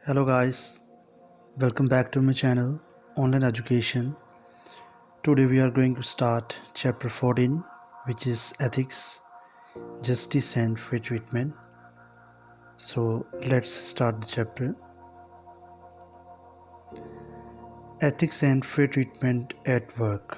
Hello guys, welcome back to my channel Online Education. Today we are going to start chapter 14, which is Ethics, Justice and Fair Treatment. So let's start the chapter. Ethics and Fair Treatment at Work.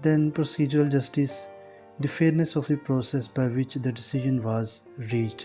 Then procedural justice, the fairness of the process by which the decision was reached.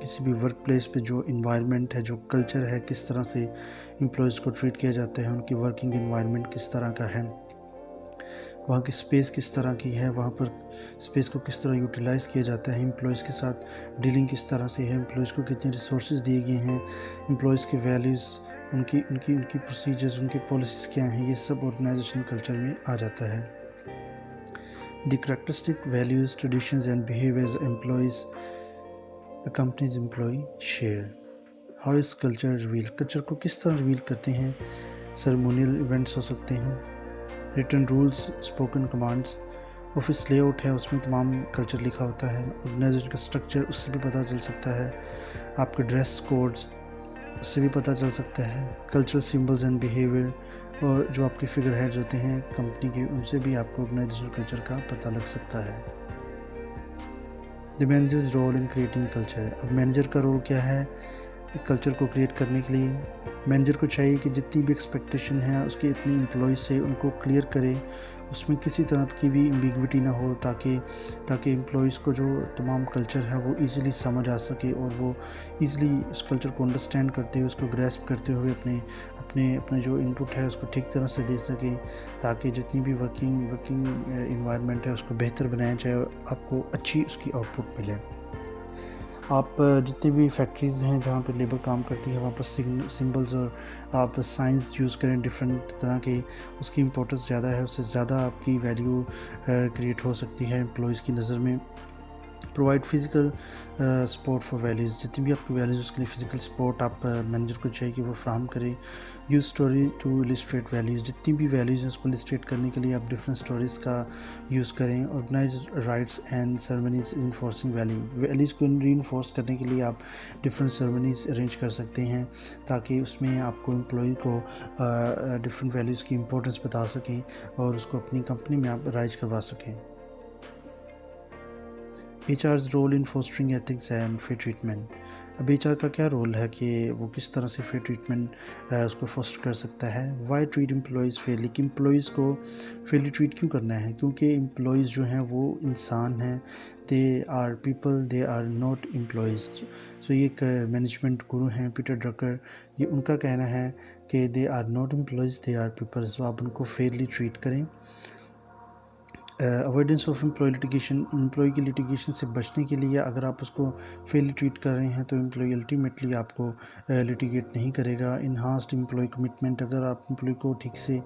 کسی بھی work place پہ جو environment ہے، جو culture ہے، کس طرح سے امپلائیز کو ٹریٹ کیا جاتا ہے، ان کی ورکنگ انوائرمنٹ کس طرح کا ہے، وہاں کی سپیس کس طرح کی ہے، وہاں پر سپیس کو کس طرح یوٹیلائز کیا جاتا ہے، امپلائیز کے ساتھ ڈیلنگ کس طرح سے ہے، امپلائیز کو کتنے ریسورسز دیے گئے ہیں، امپلائیز کے ویلیوز، ان کی پروسیجرز، ان کی پالیسیز کیا ہیں، یہ سب آرگنائزیشن کلچر میں آ جاتا ہے۔ The characteristic values, traditions and behaviours employees companies employee share. How is culture reveal, culture کو کس طرح ریویل کرتے ہیں؟ سرمونیل ایونٹس ہو سکتے ہیں، written rules, spoken commands, office layout ہے، اس میں تمام کلچر لکھا ہوتا ہے، آرگنائزیشن کا اسٹرکچر، اس سے بھی پتہ چل سکتا ہے، آپ کے ڈریس کوڈز، اس سے بھی پتہ چل سکتا ہے، کلچرل سمبلز اینڈ بیہیویئر، اور جو آپ کے فگر ہیڈز ہوتے ہیں کمپنی کے، ان سے بھی آپ کو آرگنائزیشن کلچر کا پتہ لگ سکتا ہے۔ The managers role in creating culture, اب مینیجر کا رول کیا ہے کلچر کو کریٹ کرنے کے لیے؟ مینیجر کو چاہیے کہ جتنی بھی ایکسپیکٹیشن ہے اس کی اپنی امپلائیز سے، ان کو کلیئر کرے، اس میں کسی طرح کی بھی ایمبیگوٹی نہ ہو، تاکہ امپلائیز کو جو تمام کلچر ہے وہ ایزیلی سمجھ آ سکے، اور وہ ایزیلی اس کلچر کو انڈرسٹینڈ کرتے ہوئے، اس کو گریسپ کرتے ہوئے اپنے جو انپٹ ہے اس کو ٹھیک طرح سے دے سکیں، تاکہ جتنی بھی ورکنگ انوائرمنٹ ہے اس کو بہتر بنایا جائے اور آپ کو اچھی اس کی آؤٹ پٹ ملے۔ آپ جتنی بھی فیکٹریز ہیں جہاں پہ لیبر کام کرتی ہے، وہاں پر سمبلز اور آپ سائنس یوز کریں ڈفرینٹ طرح کے، اس کی امپورٹنس زیادہ ہے، اس سے زیادہ آپ کی ویلیو کریٹ ہو سکتی ہے امپلائیز کی نظر میں۔ Provide physical support for values, جتنی بھی آپ کی ویلیوز اس کے لیے فزیکل سپورٹ آپ مینیجر کو چاہیے کہ وہ فراہم کرے۔ Use story to illustrate values, جتنی بھی ویلیوز ہیں اس کو السٹریٹ کرنے کے لیے آپ ڈفرینٹ اسٹوریز کا یوز کریں۔ Organise rites and ceremonies enforcing values کو ری انفورس کرنے کے لیے آپ ڈفرینٹ سرمنیز ارینج کر سکتے ہیں، تاکہ اس میں آپ کو امپلائی کو ڈفرینٹ ویلیوز کی امپورٹنس بتا سکیں اور اس کو اپنی کمپنی میں آپ رائج کروا سکیں۔ H R's role in fostering ethics and fair treatment, اب ایچ آر کا کیا رول ہے کہ وہ کس طرح سے فیئر ٹریٹمنٹ اس کو فوسٹر کر سکتا ہے۔ وائی ٹریٹ امپلائیز فیئرلی، کہ امپلائیز کو فیئرلی ٹریٹ کیوں کرنا ہے؟ کیونکہ امپلائیز جو ہیں وہ انسان ہیں، they are people, they are not employees. So یہ ایک مینجمنٹ گرو ہیں پیٹر ڈرکر، یہ ان کا کہنا ہے کہ they are not employees, they are people, so آپ ان کو فیئرلی ٹریٹ کریں۔ Avoidance of employee litigation, employee کی لٹیگیشن سے بچنے کے لیے اگر آپ اس کو فیئرلی ٹریٹ کر رہے ہیں تو امپلائی الٹیمیٹلی آپ کو لٹیگیٹ نہیں کرے گا۔ انہانسڈ امپلائی کمٹمنٹ، اگر آپ امپلائی کو ٹھیک سے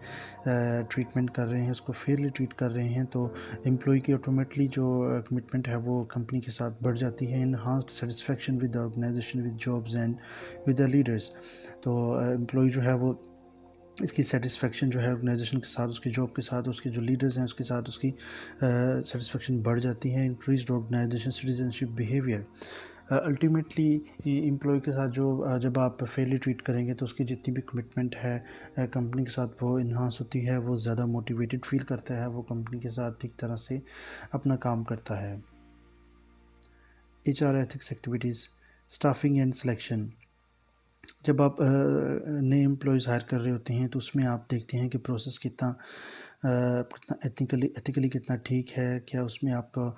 ٹریٹمنٹ کر رہے ہیں، اس کو فیئرلی ٹریٹ کر رہے ہیں، تو امپلائی کی آٹومیٹلی جو کمٹمنٹ ہے وہ کمپنی کے ساتھ بڑھ جاتی ہے۔ Enhanced satisfaction with organisation, with jobs and with the leaders, تو امپلائی جو ہے وہ اس کی سیٹسفیکشن جو ہے آرگنائزیشن کے ساتھ، اس کی جاب کے ساتھ، اس کے جو لیڈرز ہیں اس کے ساتھ، اس کی سیٹسفیکشن بڑھ جاتی ہے۔ Increased organisation citizenship behaviour, ultimately employee کے ساتھ جب آپ فیئرلی ٹریٹ کریں گے تو اس کی جتنی بھی کمٹمنٹ ہے کمپنی کے ساتھ وہ انہانس ہوتی ہے، وہ زیادہ موٹیویٹڈ فیل کرتا ہے، وہ کمپنی کے ساتھ ٹھیک طرح سے اپنا کام کرتا ہے۔ H R ethics activities, staffing and selection, جب آپ نئے امپلائیز ہائر کر رہے ہوتے ہیں تو اس میں آپ دیکھتے ہیں کہ پروسیس کتنا ایتھیکلی کتنا ٹھیک ہے، کیا اس میں آپ کو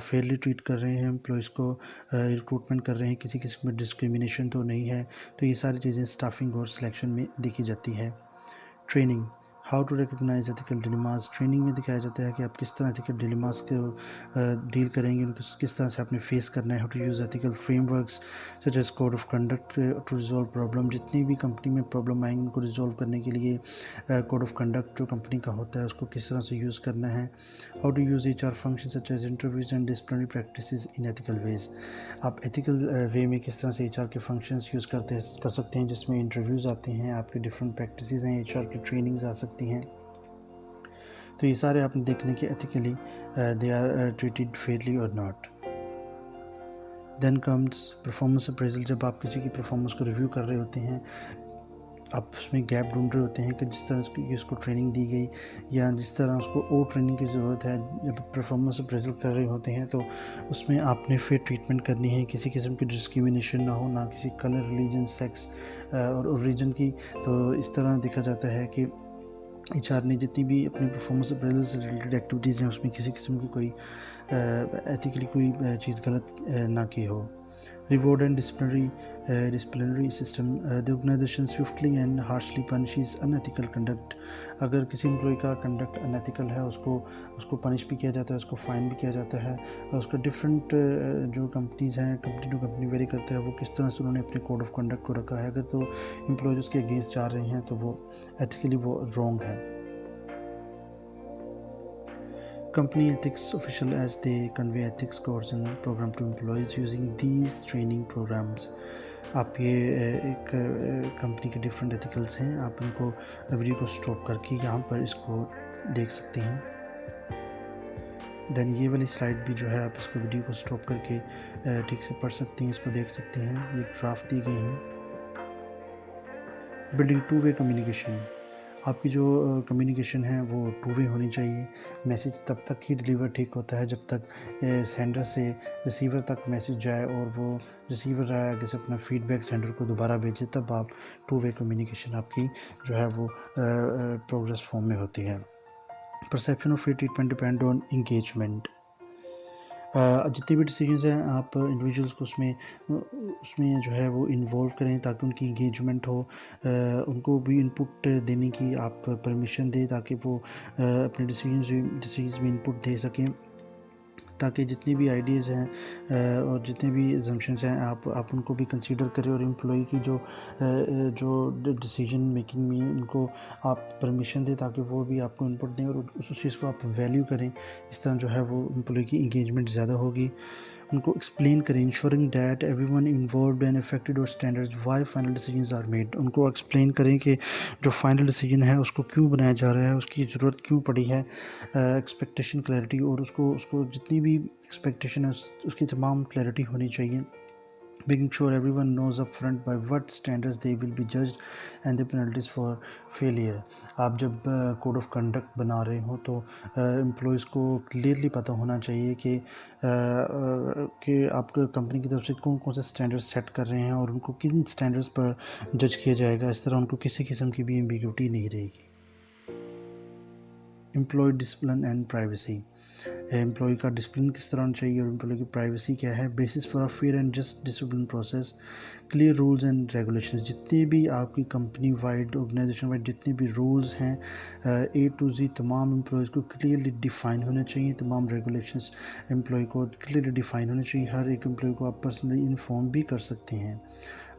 فیئرلی ٹریٹ کر رہے ہیں، امپلائیز کو ریکروٹمنٹ کر رہے ہیں، کسی قسم میں ڈسکریمنیشن تو نہیں ہے، تو یہ ساری چیزیں اسٹافنگ اور سلیکشن میں دیکھی جاتی ہے۔ Training, how to recognise ethical dilemmas, training میں دکھایا جاتا ہے کہ آپ کس طرح ایتھیکل ڈیلیماز کو ڈیل کریں گے، ان کو کس طرح سے آپ نے فیس کرنا ہے۔ How to use ethical frameworks such as code of conduct to resolve problem, جتنی بھی کمپنی میں پرابلم آئیں گے ان کو ریزالو کرنے کے لیے کوڈ آف کنڈکٹ جو کمپنی کا ہوتا ہے اس کو کس طرح سے یوز کرنا ہے۔ How to use H R function such as interviews and disciplinary practices in ethical ways, آپ ایتھیکل وے میں کس طرح سے ایچ آر کے فنکشنز یوز کر سکتے ہیں، جس میں انٹرویوز آتے ہیں، آپ کے ڈفرینٹ پریکٹسز ہیں، ایچ آر کی ٹریننگز آ سکتی ہیں، تو یہ سارے آپ نے دیکھنے کہ ethically they are treated fairly اور not. Then comes performance appraisal, جب آپ کسی کی پرفارمنس کو ریویو کر رہے ہوتے ہیں، آپ اس میں گیپ ڈھونڈ رہے ہوتے ہیں کہ جس طرح اس کو ٹریننگ دی گئی یا جس طرح اس کو اور ٹریننگ کی ضرورت ہے، جب پرفارمنس اپریزل کر رہے ہوتے ہیں تو اس میں آپ نے فیئر ٹریٹمنٹ کرنی ہے، کسی قسم کی ڈسکریمنیشن نہ ہو، نہ کسی کلر، ریلیجن، سیکس اور اوریجن کی، تو اس طرح دیکھا جاتا ہے کہ ایچ آر نے جتنی بھی اپنی پرفارمنس اپریزل سے ریلیٹڈ ایکٹیویٹیز ہیں اس میں کسی قسم کی کوئی ایتھیکلی کوئی چیز غلط نہ کی ہو۔ Reward and disciplinary system. The organization swiftly and harshly punishes unethical conduct. اگر کسی امپلائی کا کنڈکٹ انیتھیکل ہے اس کو پنش بھی کیا جاتا ہے، اس کو فائن بھی کیا جاتا ہے، اور اس کا ڈفرینٹ جو کمپنیز ہیں، کمپنی ٹو کمپنی ویری کرتا ہے وہ کس طرح سے انہوں نے اپنے کوڈ آف کنڈکٹ کو رکھا ہے. اگر تو امپلائیز اس کے اگینسٹ جا رہے ہیں تو وہ ایتھیکلی وہ رانگ ہے. Company ethics official as they convey ethics course and program to employees using these training programs. آپ یہ ایک کمپنی کے ڈفرینٹ ایتھیکلس ہیں، آپ ان کو ویڈیو کو سٹاپ کر کے یہاں پر اس کو دیکھ سکتے ہیں. دین یہ والی سلائڈ بھی جو ہے آپ اس کو ویڈیو کو سٹاپ کر کے ٹھیک سے پڑھ سکتے ہیں، اس کو دیکھ سکتے ہیں. یہ ایک ڈرافٹ دی گئی ہیں. Building two way communication. آپ کی جو کمیونیکیشن ہے وہ ٹو وے ہونی چاہیے. میسیج تب تک ہی ڈیلیور ٹھیک ہوتا ہے جب تک سینڈر سے ریسیور تک میسیج جائے اور وہ ریسیور آگے سے اپنا فیڈ بیک سینڈر کو دوبارہ بھیجے، تب آپ ٹو وے کمیونیکیشن آپ کی جو ہے وہ پروگرس فارم میں ہوتی ہے. Perception of fear treatment depend on engagement. جتنے بھی ڈیسیجنز ہیں آپ انڈیویجولس کو اس میں جو ہے وہ انوالو کریں تاکہ ان کی انگیجمنٹ ہو، ان کو بھی انپٹ دینے کی آپ پرمیشن دیں تاکہ وہ اپنے ڈیسیجنز میں انپٹ دے سکیں، تاکہ جتنی بھی آئیڈیاز ہیں اور جتنے بھی ایگزمپشنز ہیں آپ ان کو بھی کنسیڈر کریں، اور امپلائی کی جو ڈیسیجن میکنگ میں ان کو آپ پرمیشن دیں تاکہ وہ بھی آپ کو انپٹ دیں اور اس چیز کو آپ ویلیو کریں. اس طرح جو ہے وہ امپلائی کی انگیجمنٹ زیادہ ہوگی. ان کو ایکسپلین کریں، ensuring that everyone involved and affected understands why final decisions are made. ان کو ایکسپلین کریں کہ جو فائنل ڈیسیجن ہے اس کو کیوں بنایا جا رہا ہے، اس کی ضرورت کیوں پڑی ہے. ایکسپیکٹیشن کلیئرٹی، اور اس کو جتنی بھی ایکسپیکٹیشن ہے اس کی تمام کلیئرٹی ہونی چاہیے. Making sure everyone knows upfront by what standards they will be judged and the penalties for failure. آپ جب کوڈ آف کنڈکٹ بنا رہے ہوں تو امپلائیز کو کلیئرلی پتہ ہونا چاہیے کہ آپ کا کمپنی کی طرف سے کون کون سے اسٹینڈرڈ سیٹ کر رہے ہیں اور ان کو کن اسٹینڈرڈز پر جج کیا جائے گا. اس طرح ان کو کسی قسم کی بھی ایمبیگوٹی نہیں رہے گی. Employee discipline and privacy. Employee کا ڈسپلن کس طرح ہونا چاہیے اور امپلائی کی پرائیویسی کیا ہے. Basis for a fair and just discipline process. Clear rules and regulations. جتنے بھی آپ کی کمپنی وائڈ، آرگنائزیشن وائڈ جتنے بھی رولز ہیں A to Z تمام امپلائیز کو کلیئرلی ڈیفائن ہونے چاہیے. تمام ریگولیشنز امپلائی کو کلیئرلی ڈیفائن ہونے چاہیے. ہر ایک امپلائی کو آپ پرسنلی انفارم بھی کر سکتے ہیں.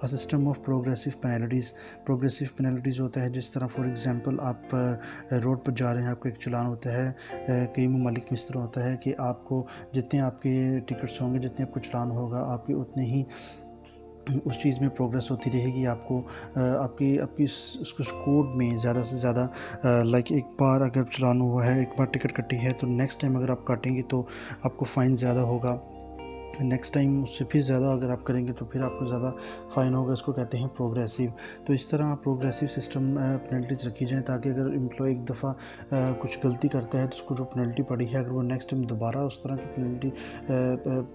System of progressive penalties. Progressive penalties ہوتا ہے جس طرح فار ایگزامپل آپ روڈ پر جا رہے ہیں، آپ کا ایک چلان ہوتا ہے. کئی ممالک میں اس طرح ہوتا ہے کہ آپ کو جتنے آپ کے ٹکٹس ہوں گے، جتنے آپ کو چلان ہوگا، آپ کے اتنے ہی اس چیز میں پروگریس ہوتی رہے گی. آپ کو آپ کی اس کوڈ میں زیادہ سے زیادہ لائک ایک بار اگر چلان ہوا ہے، ایک بار ٹکٹ کٹی ہے، تو نیکسٹ ٹائم اگر آپ کاٹیں گے تو آپ کو فائن زیادہ ہوگا. نیکسٹ ٹائم اس سے پھر زیادہ اگر آپ کریں گے تو پھر آپ کو زیادہ فائن ہوگا. اس کو کہتے ہیں پروگریسو. تو اس طرح پروگریسو سسٹم پینلٹیز رکھی جائیں تاکہ اگر امپلائی ایک دفعہ کچھ غلطی کرتا ہے تو اس کو جو پینلٹی پڑی ہے، اگر وہ نیکسٹ ٹائم دوبارہ اس طرح کی پینلٹی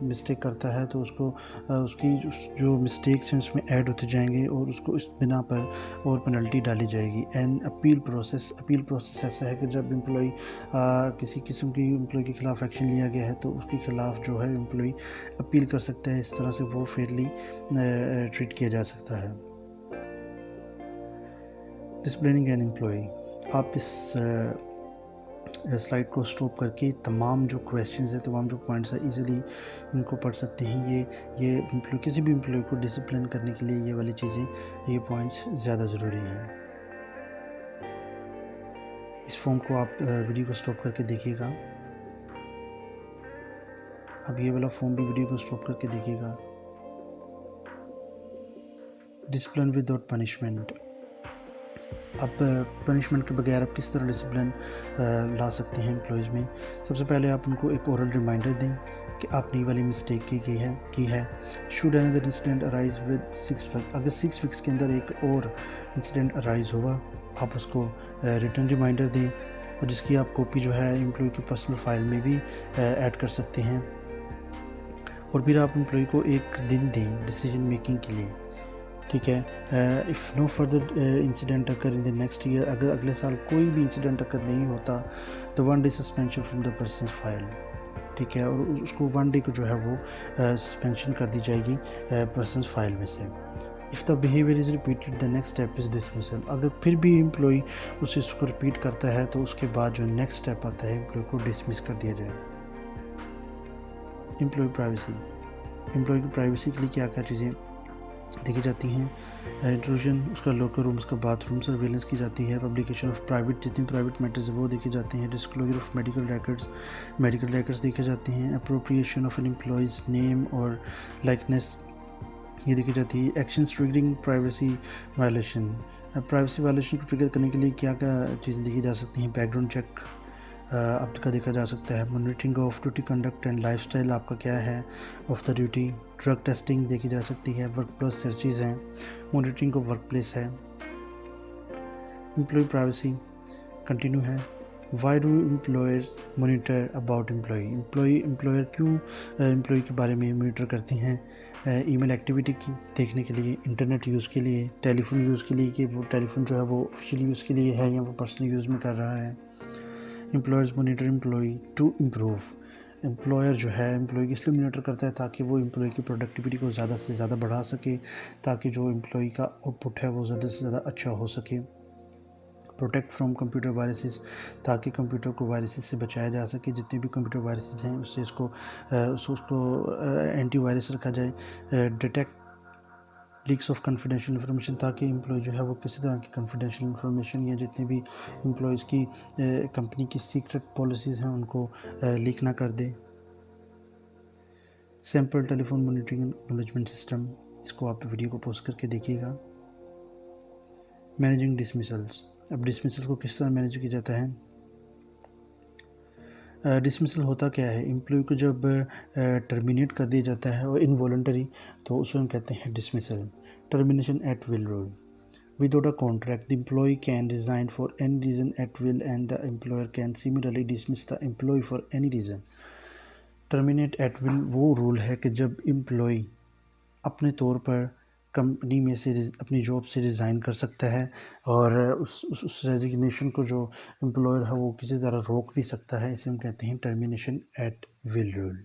مسٹیک کرتا ہے تو اس کی جو مسٹیکس ہیں اس میں ایڈ ہوتے جائیں گے اور اس کو اس بنا پر اور پینلٹی ڈالی جائے گی. And appeal process. Appeal process ایسا ہے کہ جب امپلائی کسی قسم کی امپلائی کے خلاف ایکشن لیا گیا ہے تو اس کے خلاف جو ہے امپلائی اپیل کر سکتا ہے. اس طرح سے وہ فیئرلی ٹریٹ کیا جا سکتا ہے. ڈسپلننگ این امپلائی. آپ اس سلائڈ کو سٹاپ کر کے تمام جو کویسچنز ہیں، تمام جو پوائنٹس ہیں، ایزیلی ان کو پڑھ سکتے ہیں. یہ کسی بھی امپلائی کو ڈسپلن کرنے کے لیے یہ والی چیزیں، یہ پوائنٹس زیادہ ضروری ہیں. اس فارم کو آپ ویڈیو کو سٹاپ کر کے دیکھیے گا. اب یہ والا فارم بھی ویڈیو کو سٹاپ کر کے دیکھیے گا. Discipline without punishment. اب پنشمنٹ کے بغیر آپ کس طرح ڈسپلن لا سکتے ہیں امپلائیز میں. سب سے پہلے آپ ان کو ایک اورل ریمائنڈر دیں کہ آپ نے یہ والی مسٹیک کی ہے. Should another incident arise with 6 week. اگر 6 ویکس کے اندر ایک اور انسیڈنٹ ارائز ہوا، آپ اس کو ریٹن ریمائنڈر دیں اور جس کی آپ کاپی جو ہے امپلائی کی پرسنل فائل میں بھی ایڈ کر سکتے ہیں. اور پھر آپ امپلائی کو ایک دن دیں ڈیسیجن میکنگ کے لیے. ٹھیک ہے. If no further incident occur in the next year. اگر اگلے سال کوئی بھی انسیڈنٹ اکر نہیں ہوتا، تو 1 day suspension from the person's file. ٹھیک ہے، اور اس کو 1 ڈے کو جو ہے وہ سسپینشن کر دی جائے گی پرسنس فائل میں سے. If the behaviour is repeated the next step is dismissal. اگر پھر بھی امپلائی اس کو رپیٹ کرتا ہے تو اس کے بعد جو نیکسٹ اسٹیپ آتا ہے امپلائی کو ڈسمس کر دیا جائے. Employee privacy. امپلائی کی پرائیویسی کے لیے کیا کیا چیزیں دیکھی جاتی ہیں؟ انٹروژن، اس کا لوکر روم، اس کا باتھ روم سرویلنس کی جاتی ہے. پبلیکیشن آف پرائیویٹ، جتنی پرائیویٹ میٹرز وہ دیکھے جاتے ہیں. ڈسکلوجر آف میڈیکل ریکارڈز دیکھے جاتے ہیں. اپروپریشن آف این امپلائیز نیم اور لائکنیس یہ دیکھی جاتی ہے. Actions triggering privacy violation. Privacy violation کو ٹریگر کرنے کے لیے کیا کیا چیزیں دیکھی جا سکتی ہیں؟ بیک گراؤنڈ چیک آپ کا دیکھا جا سکتا ہے. Monitoring of duty conduct and life style آپ کا کیا ہے of the duty. Drug testing دیکھی جا سکتی ہے. ورک پلیس سرچز ہیں. مانیٹرنگ آف ورک پلیس ہے. امپلائی پرائیویسی کنٹینیو ہے. Why do employers monitor about employer کیوں امپلائی کے بارے میں مانیٹر کرتے ہیں؟ ای میل ایکٹیویٹی کی دیکھنے کے لیے، انٹرنیٹ یوز کے لیے، ٹیلی فون یوز کے لیے کہ وہ ٹیلی فون جو ہے وہ آفیشیل یوز کے لیے ہے یا وہ پرسنل یوز میں کر رہا ہے. Employers monitor employee to improve. Employer جو ہے امپلائی اس لیے مانیٹر کرتا ہے تاکہ وہ امپلائی کی پروڈکٹیوٹی کو زیادہ سے زیادہ بڑھا سکے، تاکہ جو امپلائی کا آؤٹ پٹ ہے وہ زیادہ سے زیادہ اچھا ہو سکے. پروٹیکٹ فرام کمپیوٹر وائرسز، تاکہ کمپیوٹر کو وائرسز سے بچایا جا سکے. جتنے بھی کمپیوٹر وائرسز ہیں اس سے اس کو اینٹی وائرس رکھا جائے. ڈیٹیکٹ لیکس آف کنفیڈینشیل انفارمیشن، تاکہ امپلائی جو ہے وہ کسی طرح کی کنفیڈینشیل انفارمیشن یا جتنے بھی امپلائیز کی کمپنی کی سیکرٹ پالیسیز ہیں ان کو لیک نہ کر دے. سیمپل ٹیلی فون مانیٹرنگ اکنالجمنٹ سسٹم، اس کو آپ ویڈیو کو پوز کر کے دیکھیے گا. مینیجنگ ڈسمسلز. اب ڈسمسل کو کس طرح مینیج کیا جاتا ہے؟ ڈسمسل ہوتا کیا ہے؟ امپلائی کو جب ٹرمینیٹ کر دیا جاتا ہے اور انوالنٹری تو اس کو ہم کہتے ہیں dismissal. Termination at will rule. Without a contract, the employee can resign for any reason at will and the employer can similarly dismiss the employee for any reason. Terminate at will وہ role ہے کہ جب employee اپنے طور پر company میں سے اپنی job سے ریزائن کر سکتا ہے اور اس ریزگنیشن کو جو امپلائر ہے وہ کسی طرح روک نہیں سکتا ہے. اسے ہم کہتے ہیں ٹرمینیشن ایٹ ول رول.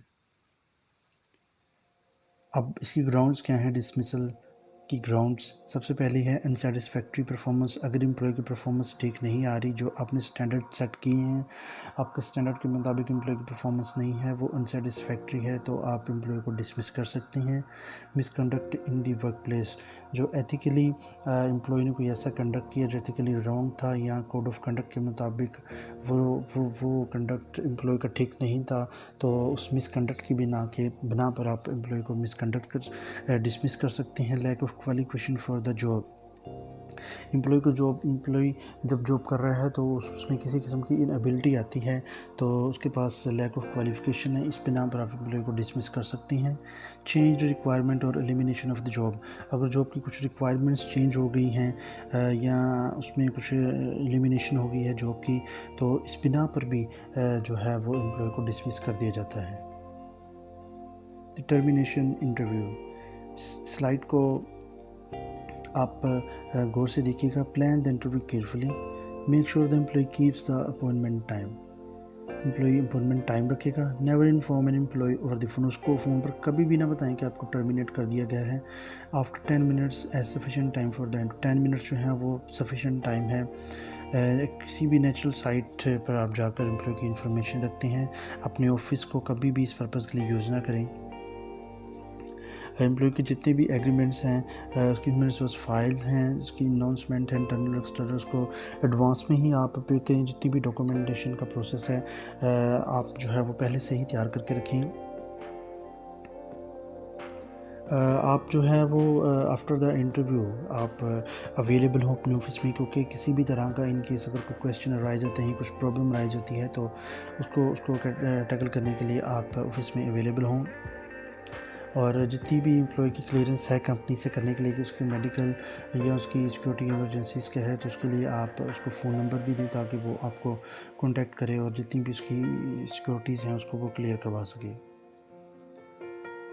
اب اس کی گراؤنڈز کیا ہیں ڈسمسل کی گراؤنڈز؟ سب سے پہلی ہے انسیٹسفیکٹری پرفارمنس. اگر امپلائی کی پرفارمنس ٹھیک نہیں آ رہی، جو آپ نے اسٹینڈرڈ سیٹ کیے ہیں آپ کے اسٹینڈرڈ کے مطابق امپلائی کی پرفارمنس نہیں ہے، وہ انسیٹسفیکٹری ہے، تو آپ امپلائی کو ڈسمس کر سکتے ہیں. Misconduct in the workplace. جو ایتھیکلی امپلائی نے کوئی ایسا کنڈکٹ کیا جو ایتھیکلی رانگ تھا یا کوڈ آف کنڈکٹ کے مطابق وہ کنڈکٹ امپلائی کا ٹھیک نہیں تھا، تو اس مس کنڈکٹ کی بنا پر آپ امپلائی کو مس کنڈکٹ ڈسمس کر سکتے ہیں. Lack of qualification for the job. Employee جب جاب کر رہا ہے تو اس میں کسی قسم کی انیبلٹی آتی ہے تو اس کے پاس لیک آف کوالیفیکیشن ہے، اس بنا پر آپ امپلائی کو ڈسمس کر سکتے ہیں. چینج ریکوائرمنٹ اور ایلیمینیشن آف دی جاب. اگر جاب کی کچھ ریکوائرمنٹس چینج ہو گئی ہیں یا اس میں کچھ ایلیمینیشن ہو گئی ہے جاب کی، تو اس بنا پر بھی جو ہے وہ امپلائی کو ڈسمس کر دیا جاتا ہے. Termination interview. سلائڈ کو آپ غور سے دیکھیے گا. Plan the interview carefully. Make sure the employee keeps the appointment time. Employee appointment time رکھے گا. Never inform an employee over the phone. اس کو فون پر کبھی بھی نہ بتائیں کہ آپ کو ٹرمینیٹ کر دیا گیا ہے. After 10 minutes as sufficient time for the. 10 minutes جو ہیں وہ سفیشینٹ ٹائم ہے. کسی بھی نیچرل سائٹ پر آپ جا کر امپلائی کی انفارمیشن رکھتے ہیں. اپنے آفس کو کبھی بھی اس پرپز کے لیے یوز نہ کریں. امپلائی کے جتنے بھی ایگریمنٹس ہیں، اس کی ہیومن ریسورس فائلز ہیں، اس کی اناؤنسمنٹ ہے انٹرنل ایکسٹرنل، اس کو ایڈوانس میں ہی آپ پریپیئر کریں. جتنی بھی ڈاکومنٹیشن کا پروسیس ہے آپ جو ہے وہ پہلے سے ہی تیار کر کے رکھیں. آپ جو ہے وہ آفٹر دا انٹرویو آپ اویلیبل ہوں اپنے آفس میں، کیونکہ کسی بھی طرح کا ان کیس اگر کوئی کویسچن رائز ہوتے ہیں، کچھ پرابلم رائز ہوتی ہے تو اس کو ٹیکل کرنے کے لیے آپ آفس میں اویلیبل ہوں. اور جتنی بھی امپلائی کی کلیئرنس ہے کمپنی سے کرنے کے لیے کہ اس کی میڈیکل یا اس کی سیکورٹی ایمرجنسیز کیا ہے، تو اس کے لیے آپ اس کو فون نمبر بھی دیں تاکہ وہ آپ کو کانٹیکٹ کرے اور جتنی بھی اس کی سیکورٹیز ہیں اس کو وہ کلیئر کروا سکے.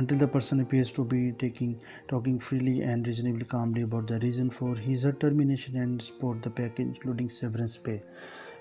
until the person appears to be talking freely and reasonably calmly about the reason for his termination and support the package including severance pay।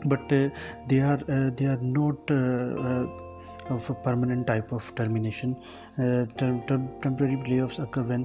but they are not of a permanent type of termination। temporary layoffs occur when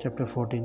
14